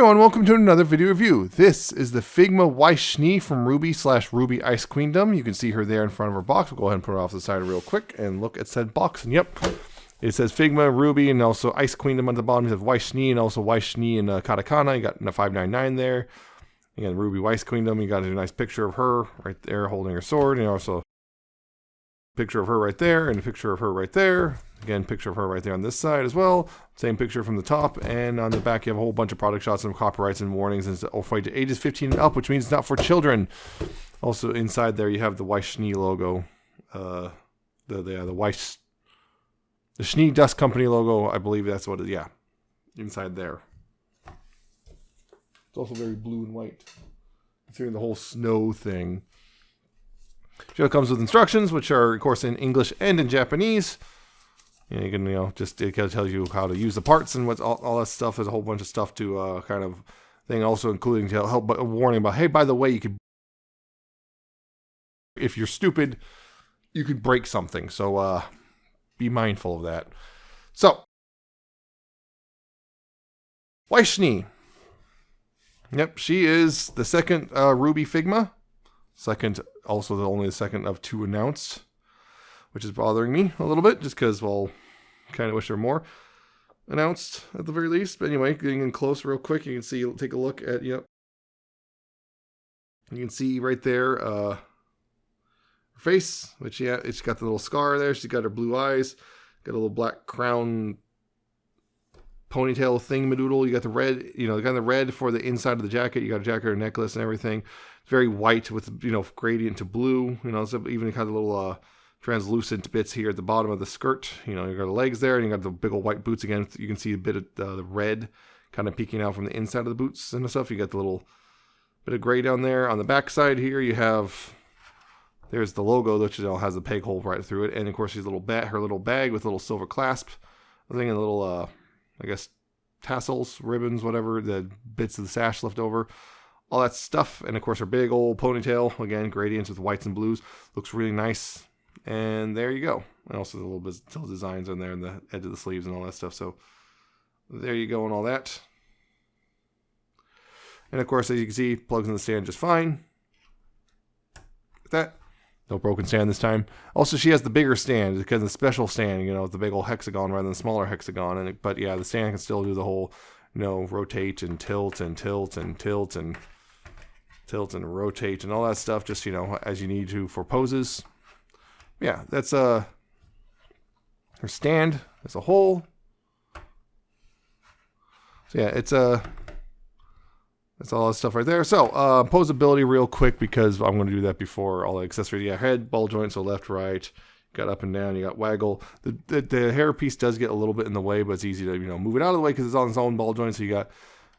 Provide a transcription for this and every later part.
everyone, welcome to another video review. This is the Figma Weiss Schnee from Ruby Ice Queendom. You can see her there in front of her box. We'll go ahead and put her off to the side real quick and look at said box. And yep, it says Figma, Ruby, and also Ice Queendom on the bottom. You have Weiss Schnee and also Weiss Schnee and katakana. You got a 599 there. Again, Ruby Weiss Queendom. You got a nice picture of her right there holding her sword, and also a picture of her right there and a picture of her right there. Again, picture of her right there on this side as well. Same picture from the top, and on the back you have a whole bunch of product shots and copyrights and warnings. And it's for ages 15 and up, which means it's not for children. Also inside there you have the Weiss Schnee logo, the Schnee Dust Company logo. I believe that's what it is. Yeah, inside there. It's also very blue and white, considering the whole snow thing. It comes with instructions, which are of course in English and in Japanese. And you can, just it kind of tells you how to use the parts and what's all that stuff. There's a whole bunch of stuff to kind of thing, also including to help a warning about, hey, by the way, you could, if you're stupid, you could break something. So be mindful of that. So Weiss Schnee. Yep, she is the second Ruby Figma. Second, also only the second of two announced, which is bothering me a little bit, just because, well, kind of wish there were more announced at the very least. But anyway, getting in close real quick, you can see, take a look at, yep. You can see right there her face, which, yeah, it's got the little scar there. She's got her blue eyes, got a little black crown ponytail thingamadoodle. You got the red, kind of the red for the inside of the jacket. You got a jacket or necklace and everything. It's very white with, gradient to blue. So even kind of little translucent bits here at the bottom of the skirt. You got the legs there, and you got the big old white boots again. You can see a bit of the red kind of peeking out from the inside of the boots and stuff. You got the little bit of gray down there. On the back side here, you have, there's the logo, which has a peg hole right through it. And of course, her little bag with a little silver clasp. I think a little, I guess, tassels, ribbons, whatever, the bits of the sash left over. All that stuff. And of course, her big old ponytail, again, gradients with whites and blues. Looks really nice. And there you go. And also the little designs on there and the edge of the sleeves and all that stuff. So there you go and all that. And of course, as you can see, plugs in the stand just fine. Like that. No broken stand this time. Also, she has the bigger stand because the special stand, the big old hexagon rather than the smaller hexagon. But yeah, the stand can still do the whole, rotate and tilt and tilt and tilt and tilt and rotate and all that stuff. Just, as you need to for poses. Yeah, that's her stand as a whole. So yeah, it's that's all that stuff right there. So poseability real quick, because I'm going to do that before all the accessories. Yeah, head, ball joint, so left, right. You got up and down. You got waggle. The hair piece does get a little bit in the way, but it's easy to move it out of the way because it's on its own ball joint. So you got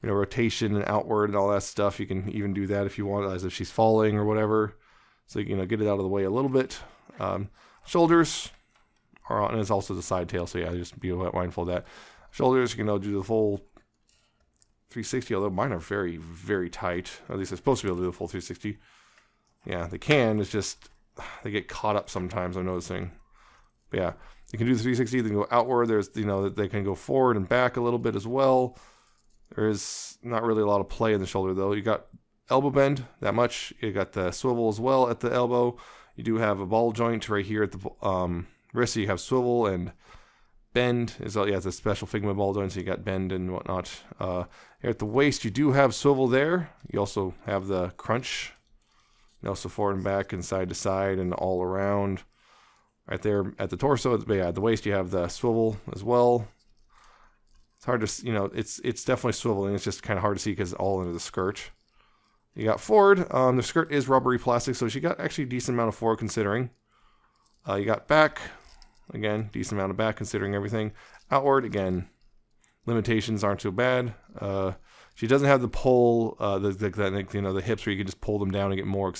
rotation and outward and all that stuff. You can even do that if you want, as if she's falling or whatever. So get it out of the way a little bit. Shoulders are on, and it's also the side tail. So yeah, just be mindful of that. Shoulders, do the full 360, although mine are very, very tight. At least they're supposed to be able to do the full 360. Yeah, they can. It's just they get caught up sometimes, I'm noticing. But yeah, you can do the 360. They can go outward. There's, they can go forward and back a little bit as well. There is not really a lot of play in the shoulder, though. You got elbow bend, that much. You got the swivel as well at the elbow. You do have a ball joint right here at the wrist. So you have swivel and bend. It's a special Figma ball joint, so you got bend and whatnot. Here at the waist, you do have swivel there. You also have the crunch. Also forward and back and side to side and all around. Right there at the torso, but yeah, at the waist, you have the swivel as well. It's hard to, it's definitely swiveling. It's just kind of hard to see because it's all under the skirt. You got forward. The skirt is rubbery plastic, so she got actually a decent amount of forward considering. You got back. Again, decent amount of back considering everything. Outward, again, limitations aren't too bad. She doesn't have the pull, the hips where you can just pull them down and get more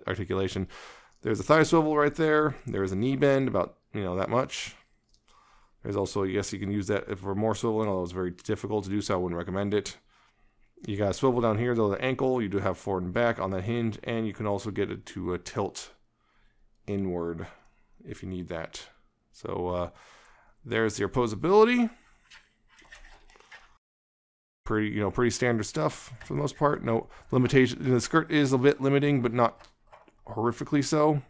articulation. There's a thigh swivel right there. There's a knee bend, about, that much. There's also, yes, you can use that for more swiveling, although it's very difficult to do, so I wouldn't recommend it. You got a swivel down here, though, the ankle. You do have forward and back on that hinge, and you can also get it to a tilt inward if you need that. So there's your poseability. pretty standard stuff for the most part. No limitation. The skirt is a bit limiting, but not horrifically so.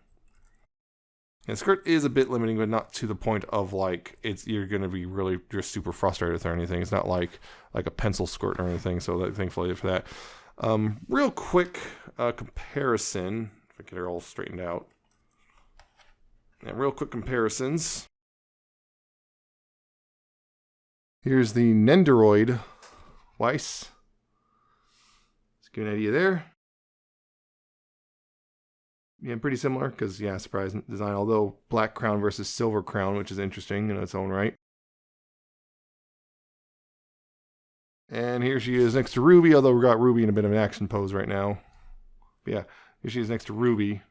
And the skirt is a bit limiting, but not to the point of like you're gonna be really just super frustrated with or anything. It's not like a pencil skirt or anything. So thankfully for that. Real quick comparison. If I get it all straightened out. And real quick comparisons. Here's the Nendoroid Weiss. Let's give you an idea there. Yeah, pretty similar because, yeah, surprise design. Although black crown versus silver crown, which is interesting in its own right. And here she is next to Ruby, although we got Ruby in a bit of an action pose right now. But yeah, here she is next to Ruby.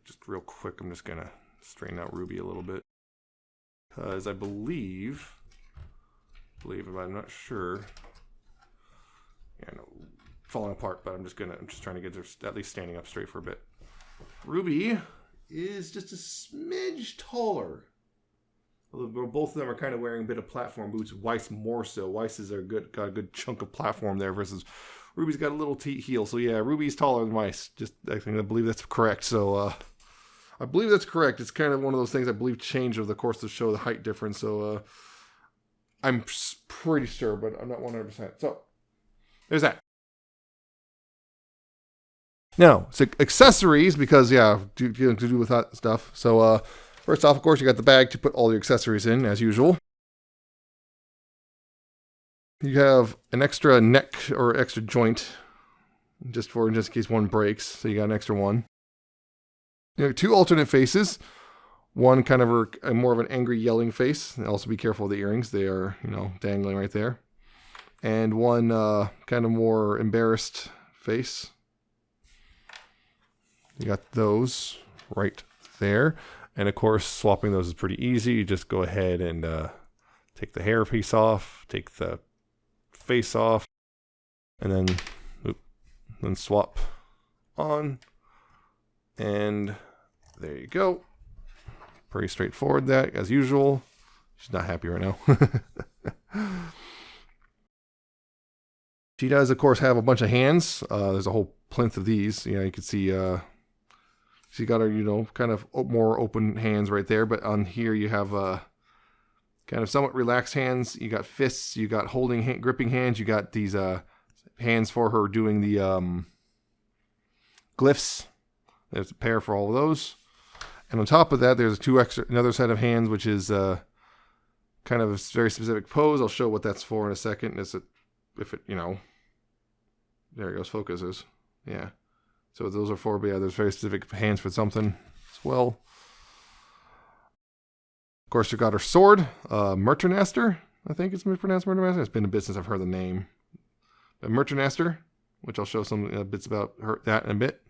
Just real quick, I'm just gonna straighten out Ruby a little bit because I believe, but I'm not sure. Yeah, no, falling apart, but I'm just trying to get her at least standing up straight for a bit. Ruby is just a smidge taller. Although both of them are kind of wearing a bit of platform boots. Weiss more so. Weiss is got a good chunk of platform there versus Ruby's got a little heel. So yeah, Ruby's taller than Weiss. I believe that's correct. So I believe that's correct. It's kind of one of those things I believe changed over the course of the show, the height difference. So I'm pretty sure, but I'm not 100%. So there's that. Now, so accessories, because yeah, to do with that stuff. So first off, of course, you got the bag to put all the accessories in, as usual. You have an extra neck or extra joint, just in case one breaks. So you got an extra one. You have two alternate faces. One kind of a more of an angry yelling face. And also be careful of the earrings. They are, dangling right there. And one kind of more embarrassed face. You got those right there. And of course, swapping those is pretty easy. You just go ahead and take the hair piece off, take the face off, and then swap on. And there you go. Pretty straightforward that, as usual. She's not happy right now. She does, of course, have a bunch of hands. There's a whole plinth of these. You can see she got her, kind of more open hands right there. But on here you have kind of somewhat relaxed hands. You got fists. You got gripping hands. You got these hands for her doing the glyphs. There's a pair for all of those. And on top of that, there's another set of hands, which is kind of a very specific pose. I'll show what that's for in a second. There it goes, focuses. Yeah. So those are for, but yeah, there's very specific hands for something as well. Of course, you got her sword, Merternaster. I think it's pronounced Merternaster. It's been a bit since I've heard the name. But Merternaster, which I'll show some bits about that in a bit.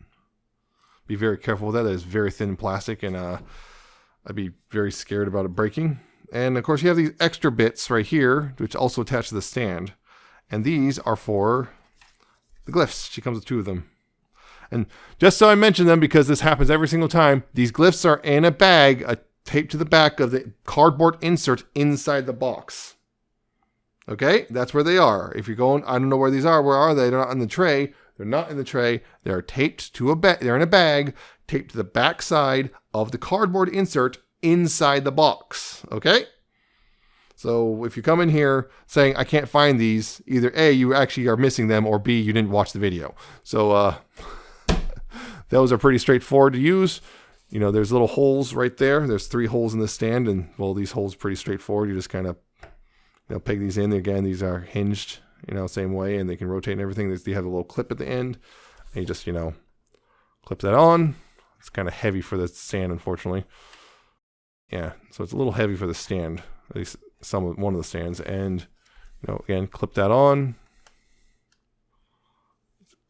Be very careful with that. That is very thin plastic, and I'd be very scared about it breaking. And of course, you have these extra bits right here, which also attach to the stand. And these are for the glyphs. She comes with two of them. And just so I mention them, because this happens every single time, these glyphs are in a bag taped to the back of the cardboard insert inside the box. Okay, that's where they are. If you're going, I don't know where these are. Where are they? They're not in the tray. They're not in the tray. They're taped to a bag. They're in a bag taped to the back side of the cardboard insert inside the box. Okay? So if you come in here saying, I can't find these, either A, you actually are missing them, or B, you didn't watch the video. So those are pretty straightforward to use. There's little holes right there. There's 3 holes in the stand, and well, these holes are pretty straightforward. You just kind of peg these in. Again, these are hinged, same way, and they can rotate and everything. They have a little clip at the end, and you just, clip that on. It's kind of heavy for the stand, unfortunately. Yeah, so it's a little heavy for the stand, at least one of the stands, and again, clip that on.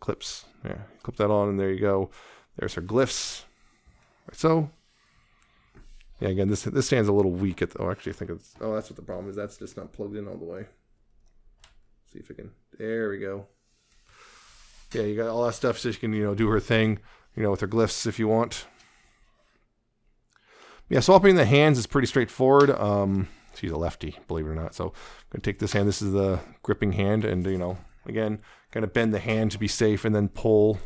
Clips, yeah, clip that on, and there you go. There's her glyphs. Right, so, yeah, again, this stand's a little weak actually, I think that's what the problem is. That's just not plugged in all the way. See if I can. There we go. Yeah, you got all that stuff so she can do her thing, with her glyphs if you want. Yeah, swapping the hands is pretty straightforward. She's a lefty, believe it or not. So I'm going to take this hand. This is the gripping hand. And, again, kind of bend the hand to be safe and then pull.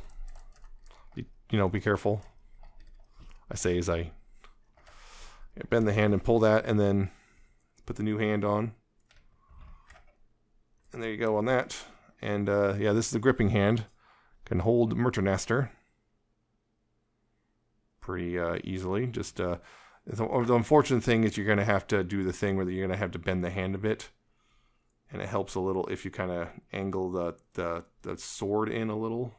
Be careful. I say as I bend the hand and pull that and then put the new hand on. And there you go on that. And, this is the gripping hand. Can hold Merternaster pretty easily. Just the unfortunate thing is you're going to have to do the thing where you're going to have to bend the hand a bit. And it helps a little if you kind of angle the sword in a little.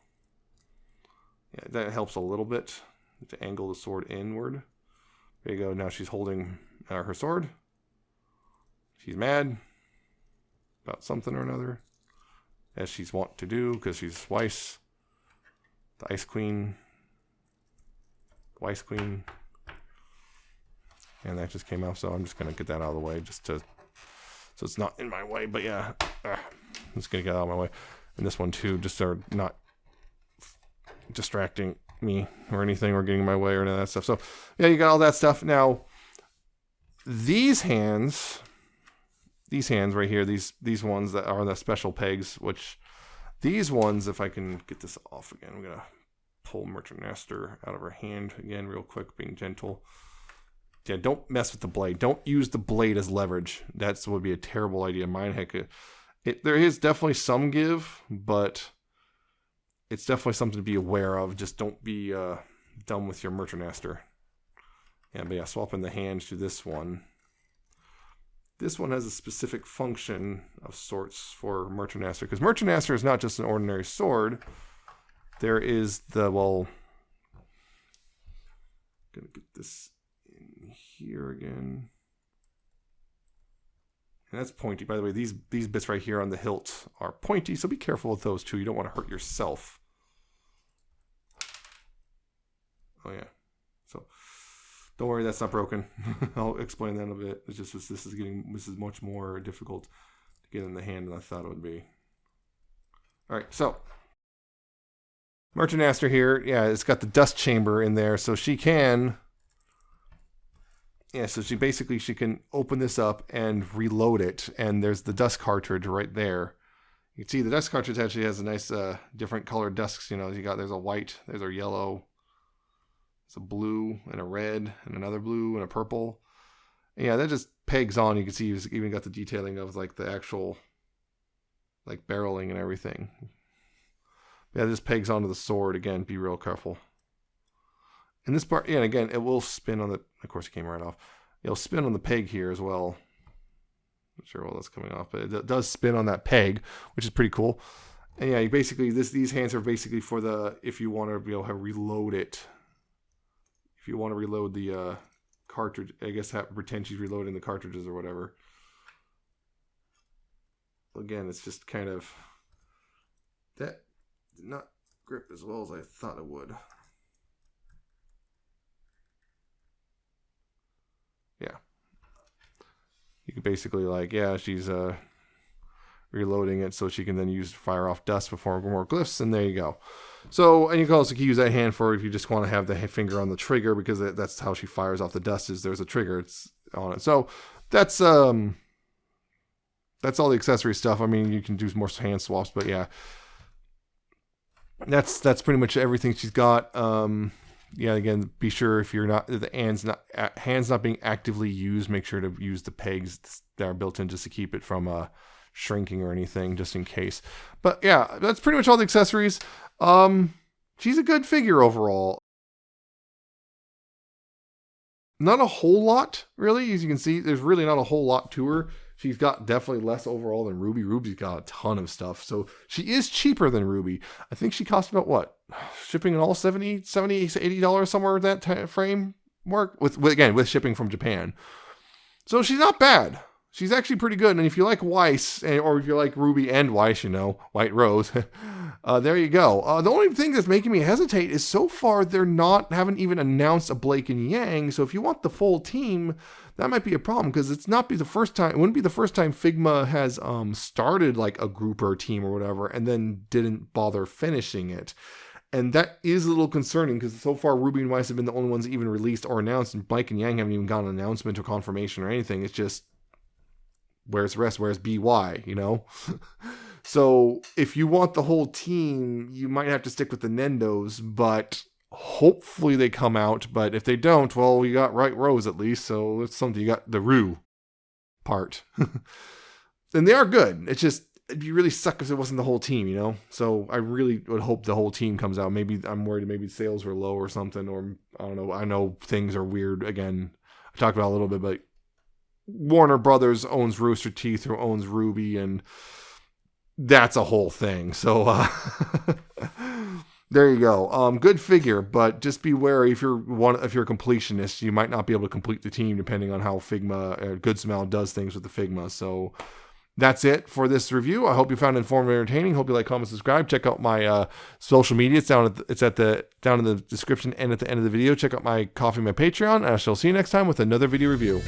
Yeah, that helps a little bit to angle the sword inward. There you go. Now she's holding her sword. She's mad about something or another, as she's wont to do, because she's Weiss, the Ice Queen, Weiss Queen. And that just came out, so I'm just going to get that out of the way so it's not in my way. But yeah, I'm just going to get out of my way. And this one too, just are not distracting me or anything or getting in my way or any of that stuff. So yeah, you got all that stuff. Now, these hands right here, these ones that are the special pegs, which these ones, if I can get this off again, I'm going to pull Merternaster out of her hand again real quick, being gentle. Yeah, don't mess with the blade. Don't use the blade as leverage. That would be a terrible idea. Mine, heck, there is definitely some give, but it's definitely something to be aware of. Just don't be dumb with your Merternaster. Yeah, but yeah, swapping the hand to this one. This one has a specific function of sorts for Merternaster, because Merternaster is not just an ordinary sword. There is gonna get this in here again. And that's pointy. By the way, these bits right here on the hilt are pointy, so be careful with those too. You don't want to hurt yourself. Oh yeah. So don't worry, that's not broken. I'll explain that in a bit. It's just this is much more difficult to get in the hand than I thought it would be. All right, so Merternaster here, yeah, it's got the dust chamber in there, so she can. Yeah, so she can open this up and reload it, and there's the dust cartridge right there. You can see the dust cartridge actually has a nice different colored dusks. There's a white, there's a yellow, there's a blue and a red and another blue and a purple. And yeah, that just pegs on. You can see you've even got the detailing of like the actual like barreling and everything. Yeah, this pegs onto the sword. Again, be real careful. And this part, yeah, again, it will spin on the, of course it came right off. It'll spin on the peg here as well. Not sure why that's coming off, but it does spin on that peg, which is pretty cool. And yeah, these hands are basically for if you want to be able to reload it. If you want to reload the cartridge, I guess pretend she's reloading the cartridges or whatever. Again, it's just kind of, that did not grip as well as I thought it would. Yeah. You can basically she's reloading it so she can then fire off dust before more glyphs, and there you go. So, and you can also use that hand for if you just want to have the finger on the trigger, because that's how she fires off the dust, is there's a trigger it's on it. So that's all the accessory stuff. I mean, you can do more hand swaps, but yeah, that's pretty much everything she's got. Yeah, again, be sure if the hands not being actively used, make sure to use the pegs that are built in just to keep it from shrinking or anything, just in case. But yeah, that's pretty much all the accessories. She's a good figure overall. Not a whole lot, really. As you can see, there's really not a whole lot to her. She's got definitely less overall than Ruby. Ruby's got a ton of stuff. So she is cheaper than Ruby. I think she cost about what? Shipping and all $70, $80 somewhere in that framework with shipping from Japan. So she's not bad. She's actually pretty good. And if you like Weiss, or if you like Ruby and Weiss, White Rose, there you go. The only thing that's making me hesitate is so far haven't even announced a Blake and Yang. So if you want the full team, that might be a problem, because it wouldn't be the first time Figma has started like a group or a team or whatever and then didn't bother finishing it. And that is a little concerning because so far Ruby and Weiss have been the only ones even released or announced, and Mike and Yang haven't even gotten an announcement or confirmation or anything. It's just, where's the rest? Where's BY, you know? So if you want the whole team, you might have to stick with the Nendos, but hopefully they come out. But if they don't, well, you got right rows at least, so it's something. You got the Rue part. And they are good. It's just, it'd be really suck if it wasn't the whole team, you know? So I really would hope the whole team comes out. Maybe I'm worried maybe sales were low or something, or I don't know. I know things are weird. Again, I talked about it a little bit, but Warner Brothers owns Rooster Teeth, who owns Ruby, and that's a whole thing. So there you go. Good figure, but just be wary if you're a completionist, you might not be able to complete the team depending on how Figma Goodsmell does things with the Figma. So that's it for this review. I hope you found it informative and entertaining. Hope you like, comment, subscribe. Check out my social media. It's down in the description and at the end of the video. Check out my Coffee, my Patreon. And I shall see you next time with another video review.